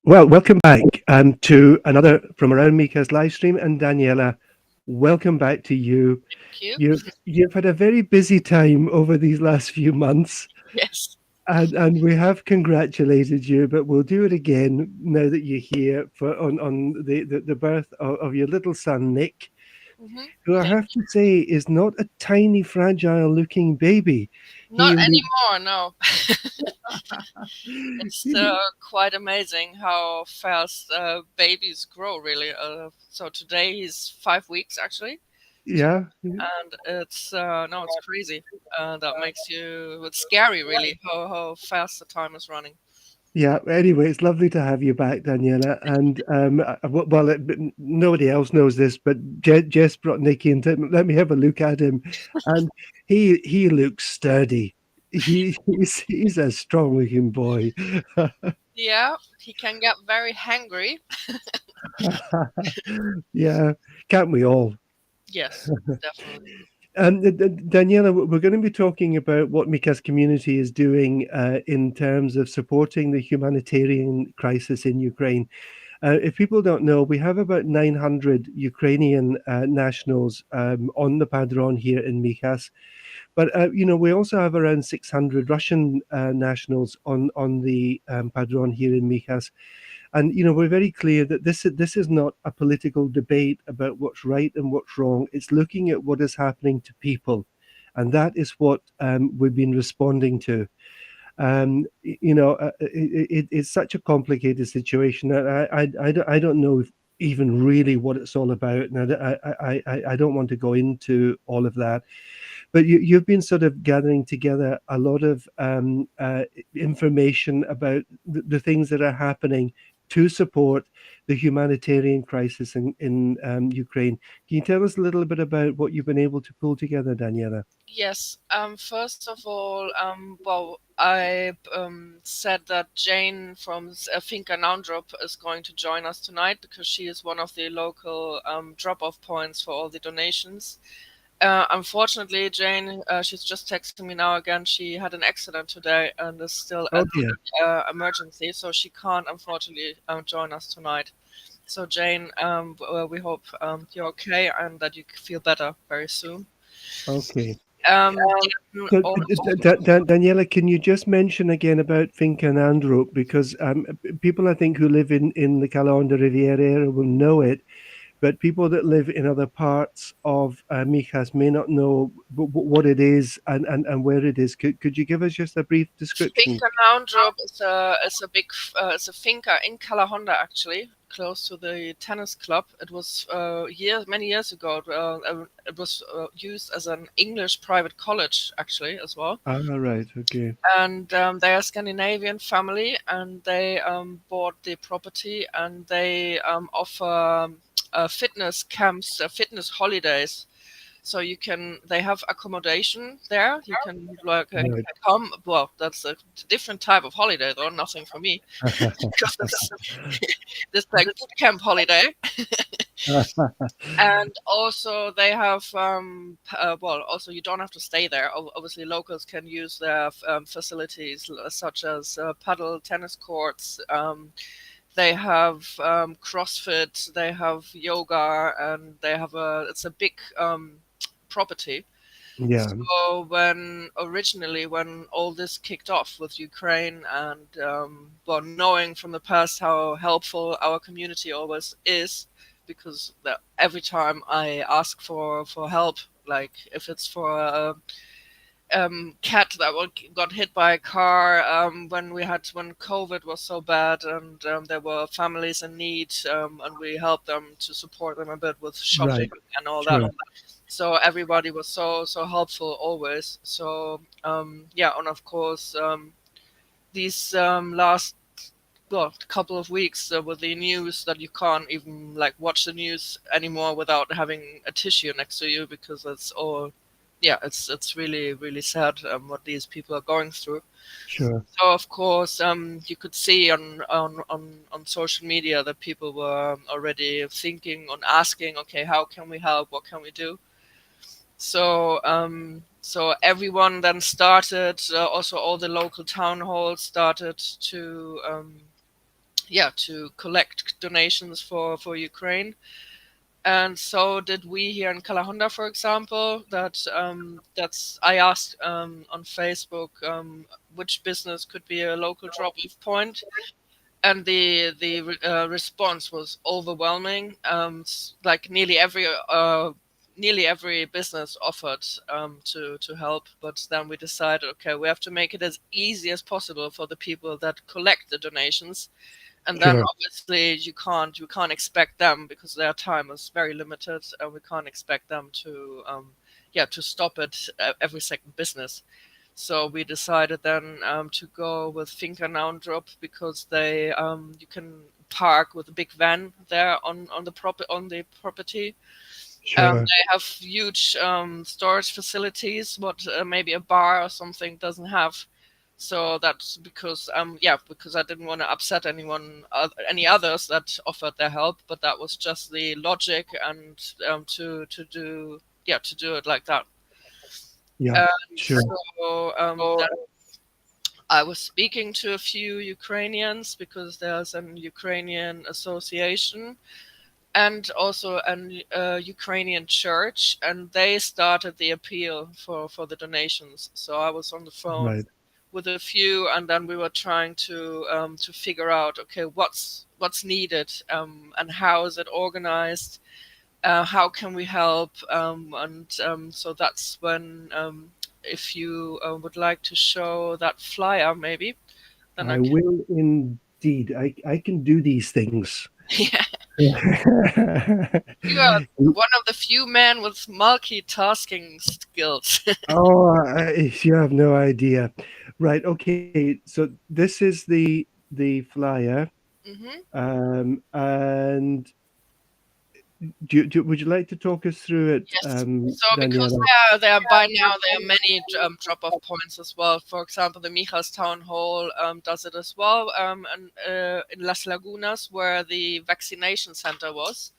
Well, welcome back to another from around Mika's live stream. And Daniela, welcome back to you. Thank you. You've had a very busy time over these last few months, Yes. and we have congratulated you, but we'll do it again now that you're here for on the birth of your little son Nick, who I Thank have to say is not a tiny, fragile looking baby. Not He looks anymore, no. It's quite amazing how fast babies grow, really. So today he's 5 weeks, actually. yeah. And it's, no, it's crazy. That makes you, it's scary, really, how fast the time is running. Yeah. Anyway, it's lovely to have you back, Daniela. And well, nobody else knows this, but Jess brought Nicky in to let me have a look at him, and he looks sturdy. He's a strong-looking boy. Yeah, he can get very hangry. Yeah, can't we all? Yes, definitely. Daniela, we're going to be talking about what Mijas Community is doing in terms of supporting the humanitarian crisis in Ukraine. If people don't know, we have about 900 Ukrainian nationals on the Padron here in Mijas. But we also have around 600 Russian nationals on the Padron here in Mijas. And we're very clear that this is not a political debate about what's right and what's wrong. It's looking at what is happening to people, and that is what we've been responding to. It's such a complicated situation that I don't know if even really what it's all about, and I don't want to go into all of that. But you've been sort of gathering together a lot of information about the things that are happening to support the humanitarian crisis in Ukraine. Can you tell us a little bit about what you've been able to pull together, Daniela? Yes. First of all, well, I said that Jane from Finca is going to join us tonight because she is one of the local drop-off points for all the donations. Unfortunately, Jane, she's just texting me now again. She had an accident today and is still Oh at dear. emergency, so she can't unfortunately join us tonight. So Jane, we hope you're okay and that you feel better very soon. Okay. Then So, also, Daniela, can you just mention again about Finca and Andro? Because people, I think, who live in the Calonda Riviera area will know it, but people that live in other parts of Mijas may not know what it is and where it is. Could you give us just a brief description? Finca Naundrup is a big it's a finca in Calahonda, actually, close to the tennis club. It was many years ago. It was used as an English private college, actually, as well. Ah, right. Okay. And they are a Scandinavian family, and they bought the property, and they offer fitness camps, fitness holidays. So they have accommodation there. You can like Right. come. Well, that's a different type of holiday, though. Nothing for me because this like boot camp holiday. And also they have well, also you don't have to stay there. Obviously, locals can use their facilities such as paddle tennis courts. They have CrossFit. They have yoga, and they have a. It's a big property. Yeah. So when all this kicked off with Ukraine, and well, knowing from the past how helpful our community always is, because every time I ask for help, like if it's for a cat that got hit by a car, when COVID was so bad, and there were families in need, and we helped them to support them a bit with Right. shopping and all that. Sure. So everybody was so helpful always. So yeah, and of course these last well couple of weeks with the news that you can't even like watch the news anymore without having a tissue next to you, because it's all, yeah, it's really sad what these people are going through. Sure. So of course you could see on social media that people were already thinking on asking, okay, how can we help, what can we do? So everyone then started, also all the local town halls started to to collect donations for Ukraine. And so did we here in Kalahonda, for example. That's I asked on Facebook which business could be a local drop-off point, and the response was overwhelming. Like nearly every business offered to help, but then we decided, okay, we have to make it as easy as possible for the people that collect the donations, and then Sure. obviously you can't expect them, because their time is very limited, and we can't expect them to stop it every second business. So we decided then to go with Finca now and Drop, because they you can park with a big van there on the property. Sure. They have huge storage facilities, what maybe a bar or something doesn't have. So that's because I didn't want to upset any others that offered their help, but that was just the logic, and to do it like that. Yeah. And Sure. so then I was speaking to a few Ukrainians, because there's an Ukrainian association and also an Ukrainian church, and they started the appeal for the donations. So I was on the phone Right. with a few, and then we were trying to figure out, okay, what's needed, and how is it organized, how can we help, and so that's when, if you would like to show that flyer, maybe, then I I can. will indeed. I can do these things. Yeah, you are one of the few men with multitasking skills. Oh, you have no idea. Right. Okay. So this is the flyer. Hmm. And would you like to talk us through it, Yes. So because Daniela? there are by now there are many drop-off points as well. For example, the Mijas Town Hall does it as well, and in Las Lagunas, where the vaccination center was.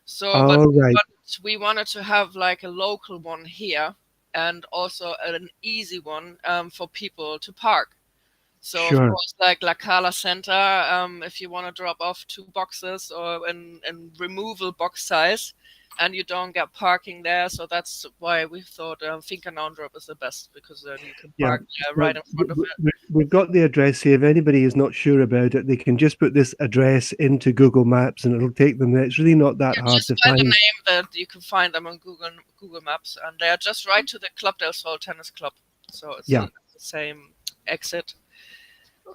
So, All right. but we wanted to have like a local one here, and also an easy one for people to park. So of Sure. course, like La Cala Center, if you want to drop off two boxes or in removal box size, and you don't get parking there, so that's why we thought Finca Noun Drop is the best, because then you can Yeah. park So right in front of it. we've got the address here. If anybody is not sure about it, they can just put this address into Google Maps and it'll take them there. It's really not that Yeah, hard just to by the find. name, that you can find them on Google Maps, and they are just right to the Club del Sol Tennis Club, so it's Yeah. the same exit.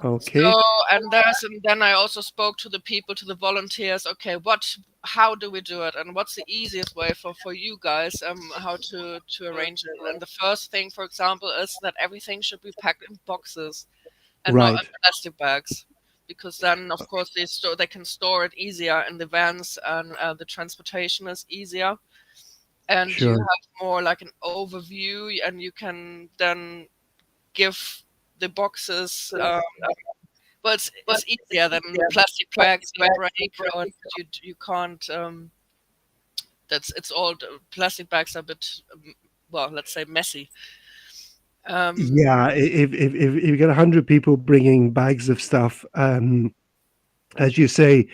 Okay. So, and then I also spoke to the people, to the volunteers. Okay, how do we do it, and what's the easiest way for you guys how to arrange it? And the first thing, for example, is that everything should be packed in boxes and not in Right. plastic bags, because then of course they can store it easier in the vans, and the transportation is easier, and you Sure. have more like an overview, and you can then give the boxes. Well, it's easier than plastic bags that break, or you can't. It's all plastic bags are a bit, well, let's say messy. Um, Yeah. If you get 100 people bringing bags of stuff, as you say,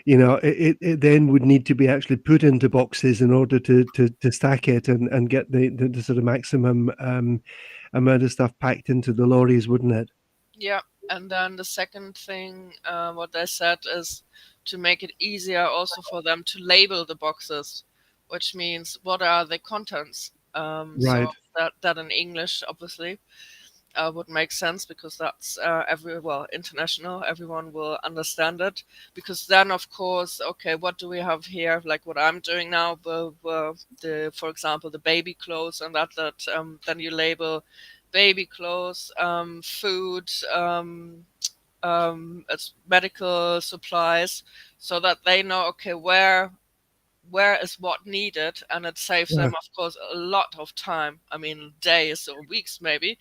it then would need to be actually put into boxes in order to stack it and get the sort of maximum amount of stuff packed into the lorries, wouldn't it? yeah, and then the second thing, what they said is to make it easier also for them to label the boxes, which means what are the contents. So Right. that in English, obviously, would make sense, because that's international, everyone will understand it, because then of course, okay, what do we have here, like what I'm doing now, the for example the baby clothes, and then you label baby clothes, food, it's medical supplies, so that they know, okay, where is what needed, and it saves Yeah. them of course a lot of time, I mean days or weeks maybe,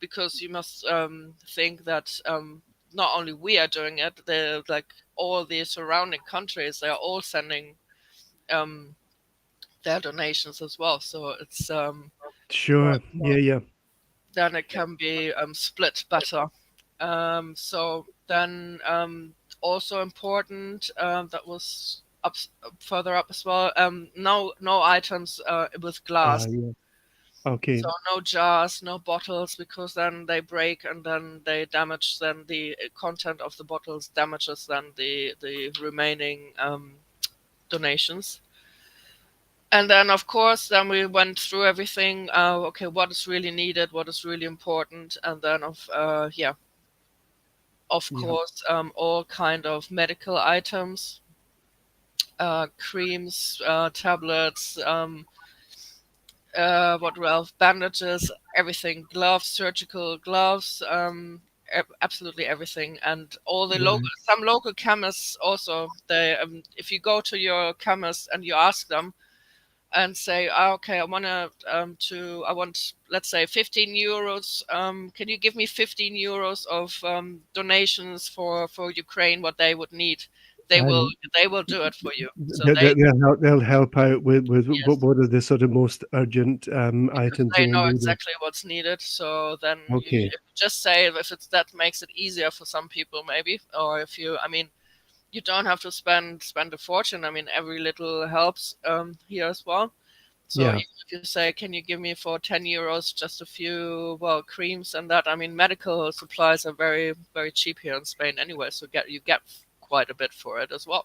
because you must think that not only we are doing it, they're like all the surrounding countries, they are all sending um, their donations as well, so it's Sure. Yeah. Yeah. then it can be split better. So then also important. That was up further up as well. No items with glass. Yeah. Okay. So no jars, no bottles, because then they break and then they damage. Then the content of the bottles damages then the remaining donations. And then, of course, then we went through everything. Okay, what is really needed, what is really important, and then of Yeah. course, all kind of medical items, creams, tablets, what else, bandages, everything, gloves, surgical gloves, absolutely everything, and all the local. Right. Some local chemists also. They, if you go to your chemist and you ask them and say, okay, I want, let's say, 15 euros. Can you give me 15 euros of donations for Ukraine? What they would need, they will And they will do it for you. So they'll help out with yes, what are the sort of most urgent because items that they are know needed. exactly what's needed. So then Okay. if you just say, if it's that makes it easier for some people maybe, or if you, I mean, you don't have to spend a fortune. I mean, every little helps here as well. So Yeah. even if you say, can you give me for 10 euros just a few, well, creams and that? I mean, medical supplies are very, very cheap here in Spain anyway, so you get quite a bit for it as well.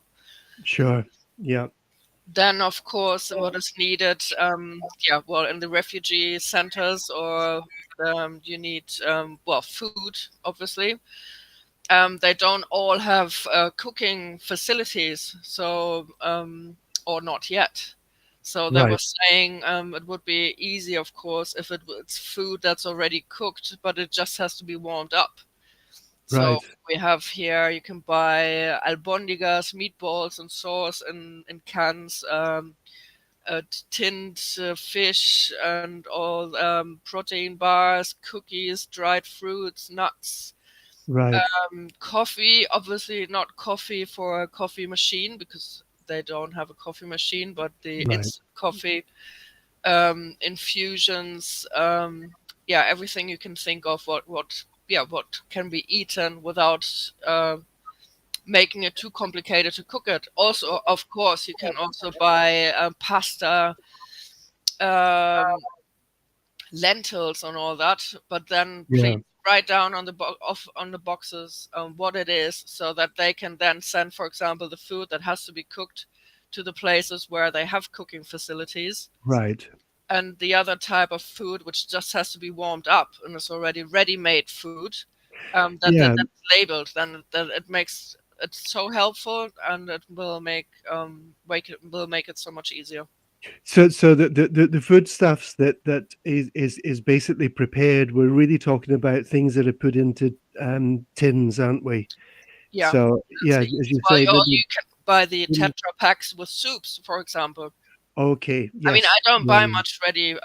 Sure. Yeah. Then, of course, what is needed, well, in the refugee centers, or you need, well, food, obviously. They don't all have cooking facilities, so or not yet. So they were Right. saying it would be easy, of course, if it's food that's already cooked, but it just has to be warmed up. So Right. we have here, you can buy albondigas, meatballs, and sauce in cans, tinned fish, and all protein bars, cookies, dried fruits, nuts, Right. coffee, obviously not coffee for a coffee machine because they don't have a coffee machine, but the Right. instant coffee, infusions, yeah, everything you can think of. What can be eaten without making it too complicated to cook it. Also, of course, you can also buy pasta, um, lentils and all that, but then please Yeah. write down on on the boxes what it is, so that they can then send, for example, the food that has to be cooked to the places where they have cooking facilities, Right. and the other type of food which just has to be warmed up and is already ready-made food, Yeah. that's labeled. Then that it makes it so helpful, and it will will make it so much easier. So the foodstuffs that is basically prepared, we're really talking about things that are put into tins, aren't we? Yeah, So that's yeah, the as you easiest. Well, say, maybe. you can buy the Tetra packs with soups, for example. Okay. I mean, I Yes. don't buy Yeah. much ready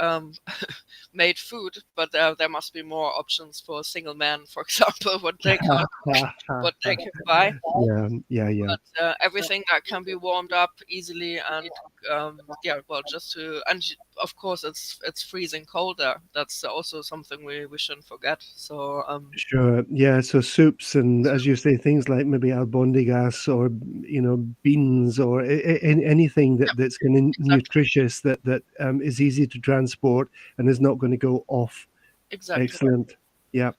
made food, but there must be more options for single men, for example, what they can buy. Yeah. Yeah. Yeah. But everything that can be warmed up easily, and yeah, well, just to, and of course it's freezing cold there. That's also something we shouldn't forget. So Sure. Yeah. So soups and, so, as you say, things like maybe albondigas or beans or anything yeah, that's kind of exactly, nutritious that is easy to transport and is not going to go off. exactly. Excellent. Yeah.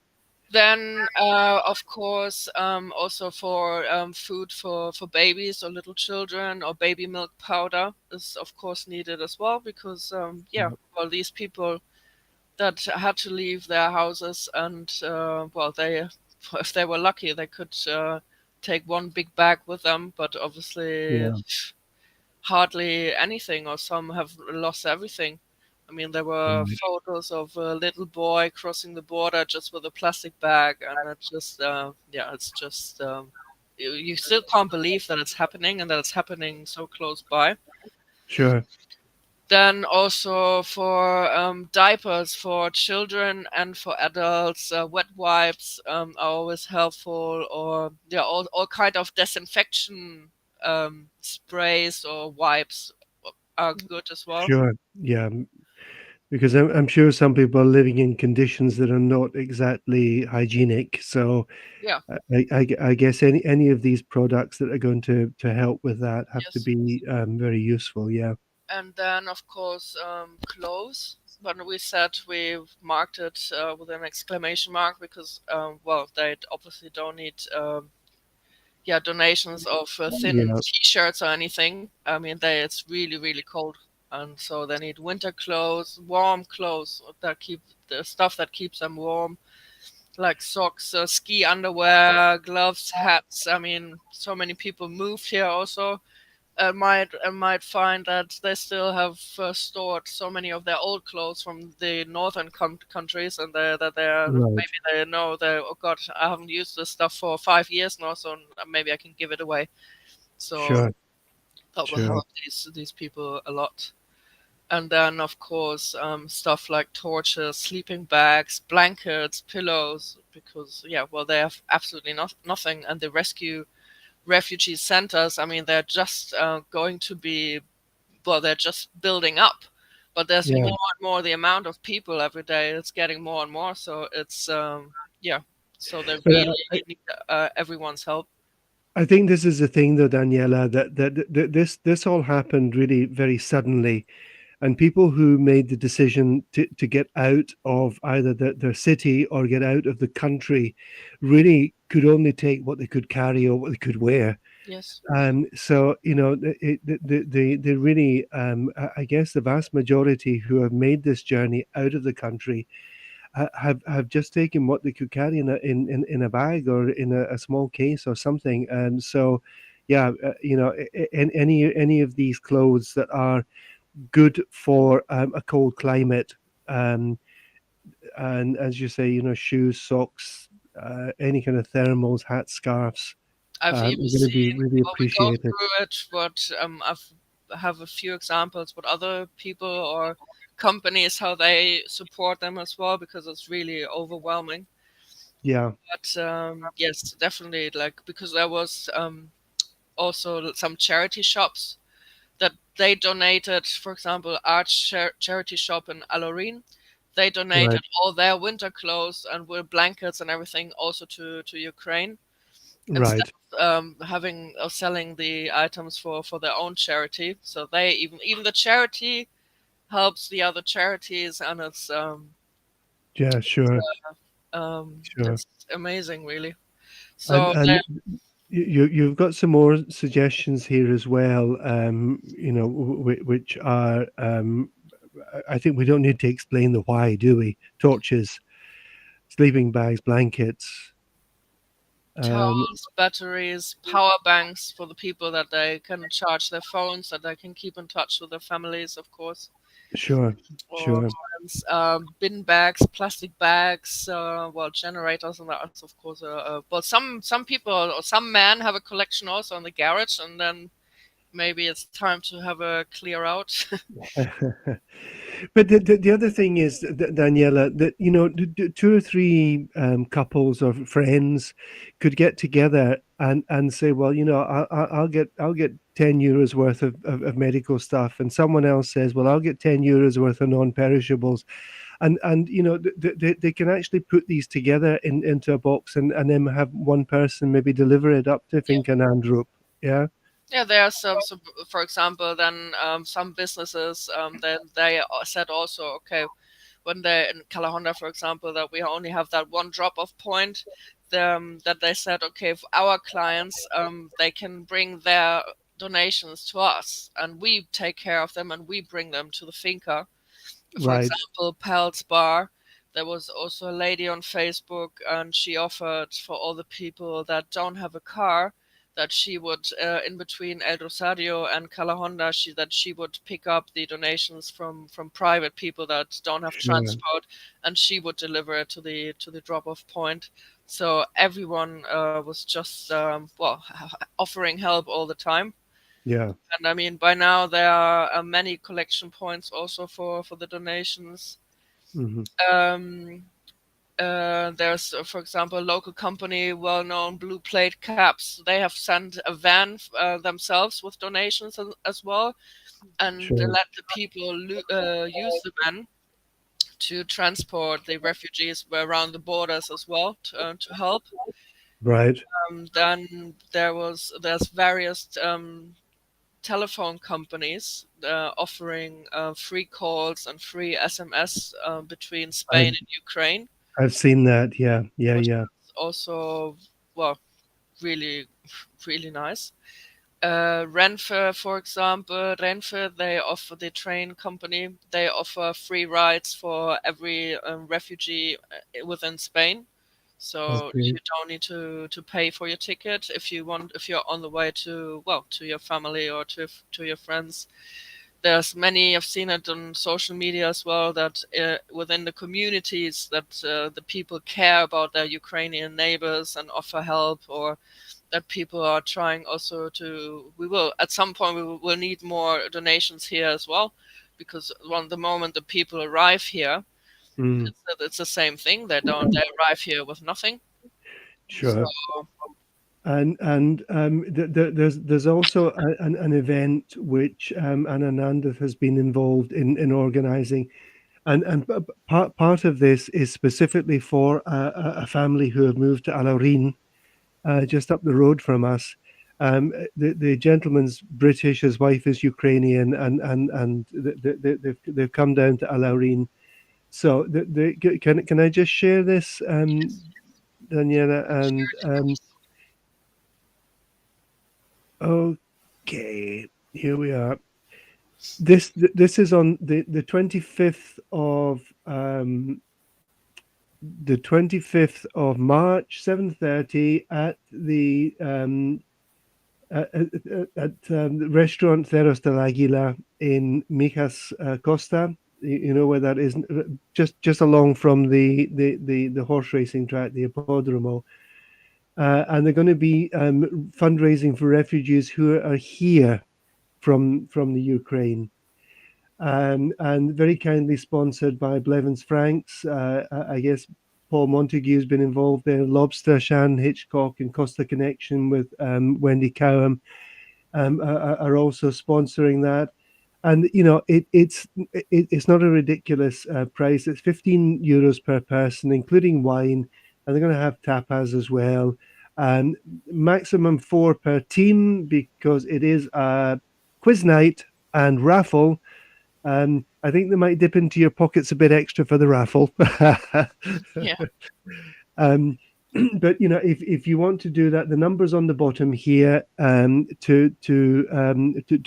Then, of course, also for food for babies or little children, or baby milk powder is of course needed as well, because yeah, Yeah. well, these people that had to leave their houses, and well, they, if they were lucky, they could take one big bag with them, but obviously Yeah. hardly anything, or some have lost everything. I mean, there were Right. photos of a little boy crossing the border just with a plastic bag, and it just, yeah, it's just, you still can't believe that it's happening, and that it's happening so close by. Sure. Then also for diapers for children and for adults, wet wipes are always helpful, or yeah, all kind of disinfection sprays or wipes are good as well. Sure. Yeah. because I'm sure some people are living in conditions that are not exactly hygienic. So Yeah. I guess any of these products that are going to help with that have to Yes. be very useful. Yeah. And then, of course, clothes. But we said we marked it with an exclamation mark because, well, they obviously don't need, yeah, donations of thin Yeah. T-shirts or anything. I mean, it's really, really cold, and so they need winter clothes, warm clothes that keep the stuff that keeps them warm, like socks, ski underwear, gloves, hats. I mean, so many people moved here also might find that they still have stored so many of their old clothes from the northern countries, and they're Right. maybe they know that, oh God, I haven't used this stuff for 5 years now, so maybe I can give it away. So Sure. that will Sure. help these people a lot. And then, of course, stuff like torches, sleeping bags, blankets, pillows, because yeah, well, they have absolutely nothing, and the rescue refugee centers. I mean, they're just going to be, well, they're just building up, but there's Yeah. more and more the amount of people every day. It's getting more and more, so it's yeah. So they But really need everyone's help. I think this is the thing, though, Daniela, that this all happened really very suddenly, and people who made the decision to get out of either their city or get out of the country really could only take what they could carry or what they could wear. Yes. So the really, I guess, the vast majority who have made this journey out of the country have just taken what they could carry in a bag or in a small case or something. And so, yeah, any of these clothes that are good for a cold climate, um, and as you say, shoes, socks, any kind of thermals, hats, scarves, I've are even going to be seen, really well, we go appreciated. through it, but have a few examples, what other people or companies, how they support them as well, because it's really overwhelming. Yeah, But yes, definitely, like, because there was also some charity shops that they donated, for example, our charity shop in Alorin, they right, donated all their winter clothes and blankets and everything also to Ukraine, instead right. of having or selling the items for their own charity. So they even the charity helps the other charities, and Yeah, sure, sure. it's amazing, really. And So and you've got some more suggestions here as well. Which are I think we don't need to explain the why, do we? Torches, sleeping bags, blankets. Um, towels, batteries, power banks for the people that they can charge their phones, that they can keep in touch with their families, of course. sure, Or sure. bin bags, plastic bags, well, generators, and that's of course. Well, some people or some men have a collection also in the garage, and then maybe it's time to have a clear out. But the other thing is, Daniela, that two or three couples or friends could get together and say, well, I'll get €10 worth of medical stuff, and someone else says, well, I'll get €10 worth of non-perishables, and they can actually put these together into a box and then have one person maybe deliver it up to Yeah. Finca and. Yeah, Yeah, there are some, for example, then some businesses they said also, okay, when they in Calahonda, for example, that we only have that one drop-off point, that they said, okay, for our clients, they can bring their donations to us, and we take care of them, and we bring them to the finca. For right. example, Pal's Bar. There was also a lady on Facebook, and she offered for all the people that don't have a car that she would, in between El Rosario and Calahonda, she would pick up the donations from private people that don't have Sure. transport, and she would deliver it to the drop-off point. So everyone was just well, offering help all the time. Yeah. And I mean, by now there are many collection points also for the donations. Hmm. Um, there's, for example, a local company, well-known Blue Plate Caps. They have sent a van themselves with donations as well, and they Sure. let the people use the van. to transport the refugees around the borders as well to help. Right. Then there's various telephone companies offering free calls and free SMS between Spain I've and Ukraine, I've seen that. Yeah. Yeah. which Yeah. is also, well, really, really nice. Renfe, for example, Renfe, they offer the train company. They offer free rides for every refugee within Spain. So Okay. you don't need to pay for your ticket if you want, if you're on the way to, well, to your family or to your friends. There's many, I've seen it on social media as well, that within the communities that the people care about their Ukrainian neighbors and offer help, or that people are trying also to, we will at some point will need more donations here as well, because the moment the people arrive here, Mm, it's the same thing. They arrive here with nothing. So sure. And there's also an event which Anand has been involved in organizing, and part of this is specifically for a family who have moved to Alaurín, just up the road from us. The gentleman's British, his wife is Ukrainian, and they've come down to Alaurín. So can I just share this, Daniela? And okay, here we are. This is on the 25th of the 25th of March, 7:30 at the the restaurant Cerros del Águila in Mijas Costa. You know where that is, just along from the horse racing track, the Hippodromo. And they're going to be fundraising for refugees who are here from the Ukraine. And very kindly sponsored by Blevins Franks. I guess Paul Montague's been involved there, Lobster, Shan Hitchcock, and Costa Connection with Wendy Cowham are also sponsoring that. And you know, it's not a ridiculous price. It's 15 euros per person, including wine, and they're going to have tapas as well. And maximum four per team because it is a quiz night and raffle. I think they might dip into your pockets a bit extra for the raffle. yeah. um, but you know, if you want to do that, the number's on the bottom here to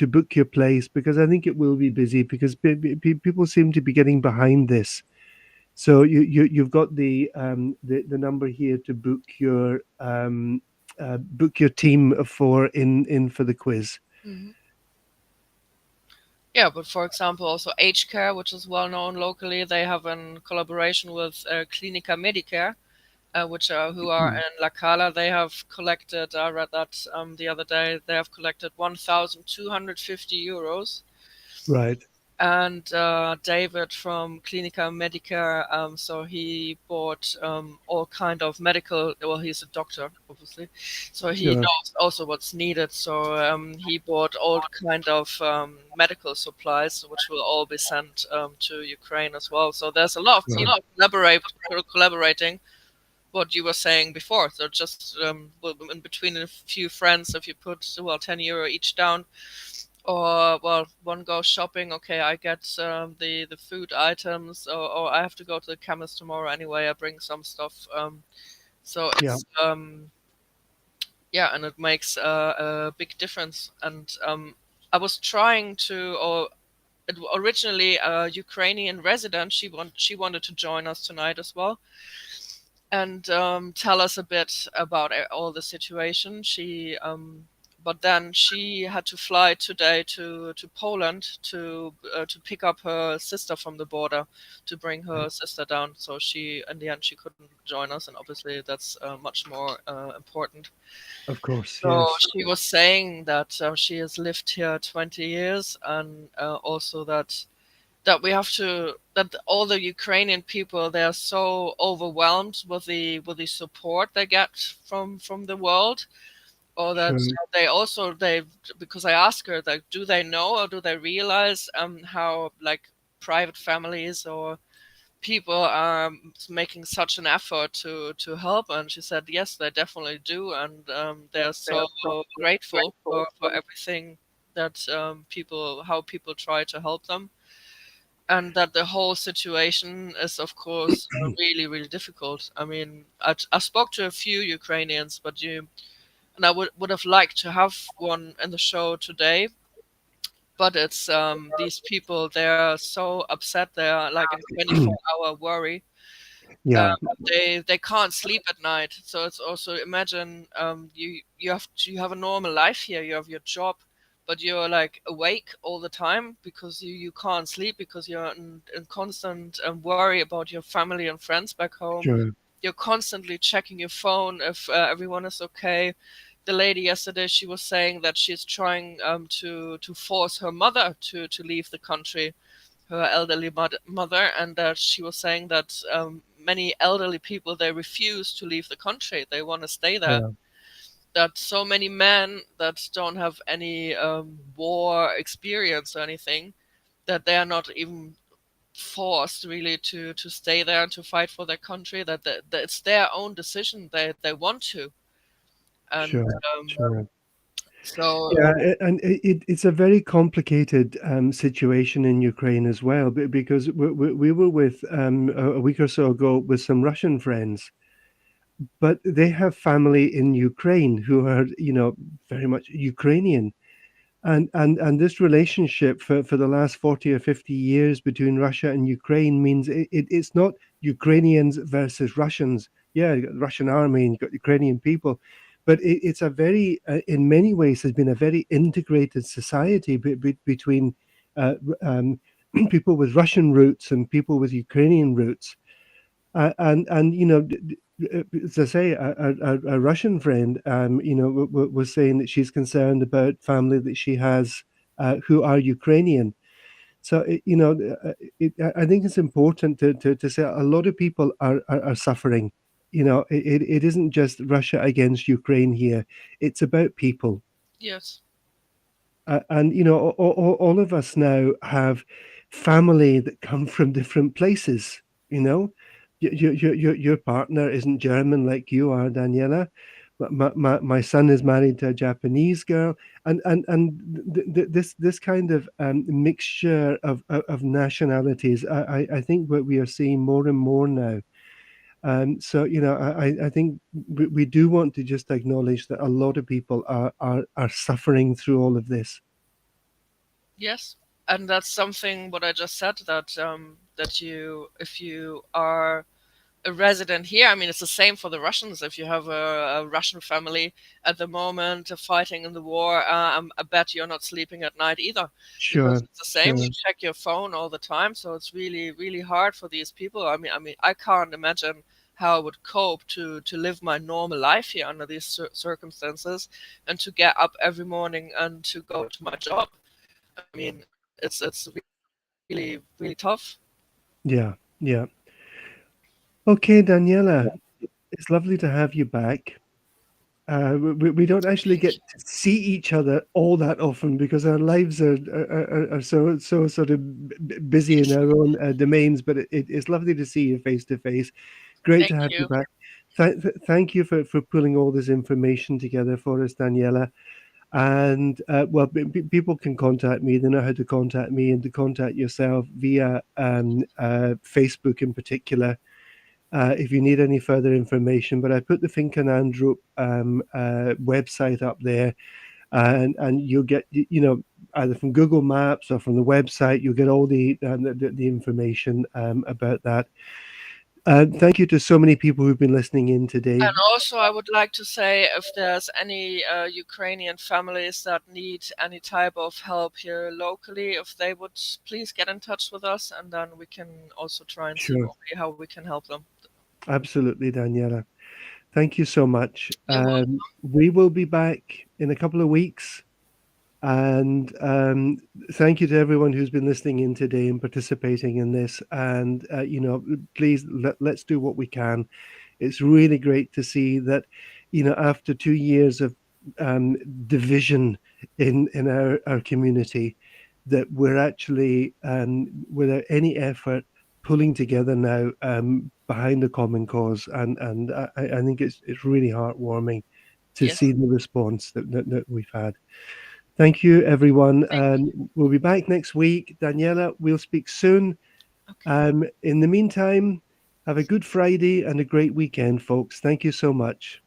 book your place, because I think it will be busy because people seem to be getting behind this. So you've got the number here to book your team for in for the quiz. Hmm. Yeah, but for example, also Age Care, which is well known locally, they have a collaboration with Clinica Medicare, which are who are Mm, in La Cala. They have collected. I read that the other day. They have collected 1,250 euros. right. And David from Clinica Medicare, so he bought all kind of medical. Well, he's a doctor, obviously, so he Sure. knows also what's needed. So he bought all kind of medical supplies, which will all be sent to Ukraine as well. So there's a lot of Right. people collaborating. What you were saying before. So just in between a few friends, if you put, well, 10 euro each down, or, well, one goes shopping. Okay, I get the food items, or I have to go to the chemist tomorrow anyway. I bring some stuff. So Yeah. it's yeah, and it makes a big difference. And I was trying to, or originally a Ukrainian resident, she wanted to join us tonight as well, and tell us a bit about all the situation. But then she had to fly today to Poland to pick up her sister from the border, to bring her sister down. So she, in the end, she couldn't join us, and obviously that's much more important. Of course. So Yes. she was saying that she has lived here 20 years, and also that we have to, that all the Ukrainian people, they are so overwhelmed with the support they get from the world, or that Sure. they also, they, because I asked her, like, do they know or do they realize how, like, private families or people are making such an effort to help. And she said, yes, they definitely do, and they're so grateful for everything that people how people try to help them, and that the whole situation is, of course, really, really difficult. I mean, I spoke to a few Ukrainians, but and I would have liked to have one in the show today, but it's these people, they're so upset, they're like in 24-hour worry. um, Yeah, they can't sleep at night. So it's also, imagine, you have a normal life here, you have your job, but you're like awake all the time because you can't sleep because you're in constant worry about your family and friends back home. sure. You're constantly checking your phone if everyone is okay. The lady yesterday, she was saying that she's trying to force her mother to leave the country, her elderly mother, and that she was saying that many elderly people, they refuse to leave the country, they want to stay there. Yeah, That so many men that don't have any war experience or anything, that they are not even forced really to stay there and to fight for their country, that it's their own decision, they want to. And sure, sure. so Yeah, and it's a very complicated situation in Ukraine as well, because we were with a week or so ago with some Russian friends, but they have family in Ukraine who are, very much Ukrainian. And this relationship for the last 40 or 50 years between Russia and Ukraine means it's not Ukrainians versus Russians. Yeah, you got the Russian army and you've got Ukrainian people, but it's a very, in many ways, has been a very integrated society between people with Russian roots and people with Ukrainian roots. And as I say, a Russian friend, was saying that she's concerned about family that she has who are Ukrainian. So I think it's important to say a lot of people are suffering. It isn't just Russia against Ukraine here; it's about people. yes, And all of us now have family that come from different places. You know, your partner isn't German like you are, Daniela. My son is married to a Japanese girl, and this kind of mixture of nationalities. I think what we are seeing more and more now. So I think we do want to just acknowledge that a lot of people are suffering through all of this. yes. And that's something what I just said, that that you, if you are a resident here, I mean, it's the same for the Russians. If you have a Russian family at the moment fighting in the war, I bet you're not sleeping at night either, because Sure, it's the same. You sure. check your phone all the time, so it's really, really hard for these people. I mean, I can't imagine how I would cope to live my normal life here under these circumstances, and to get up every morning and to go to my job. I mean, it's really, really tough. Yeah, yeah. Okay, Daniela, it's lovely to have you back. We don't actually Thank get you. to see each other all that often because our lives are so sort of busy in our own domains. But it's lovely to see you face to face. Great to Thank have you you. back. Thank you for pulling all this information together for us, Daniela. And well, people can contact me. They know how to contact me and to contact yourself via Facebook in particular. If you need any further information, but I put the Finca website up there, and you'll get either from Google Maps or from the website, you'll get all the information about that. Thank you to so many people who've been listening in today. And also, I would like to say, if there's any Ukrainian families that need any type of help here locally, if they would please get in touch with us, and then we can also try and see Sure, how we can help them. absolutely, Daniela. Thank you so much. You're welcome. We will be back in a couple of weeks. And thank you to everyone who's been listening in today and participating in this. And, please let's do what we can. It's really great to see that, after 2 years of division in our community, that we're actually, without any effort, pulling together now behind the common cause, and I think it's really heartwarming to Yes. see the response that we've had. Thank you, everyone. Thank you. We'll be back next week. Daniela, we'll speak soon. Okay. In the meantime, have a good Friday and a great weekend, folks. Thank you so much.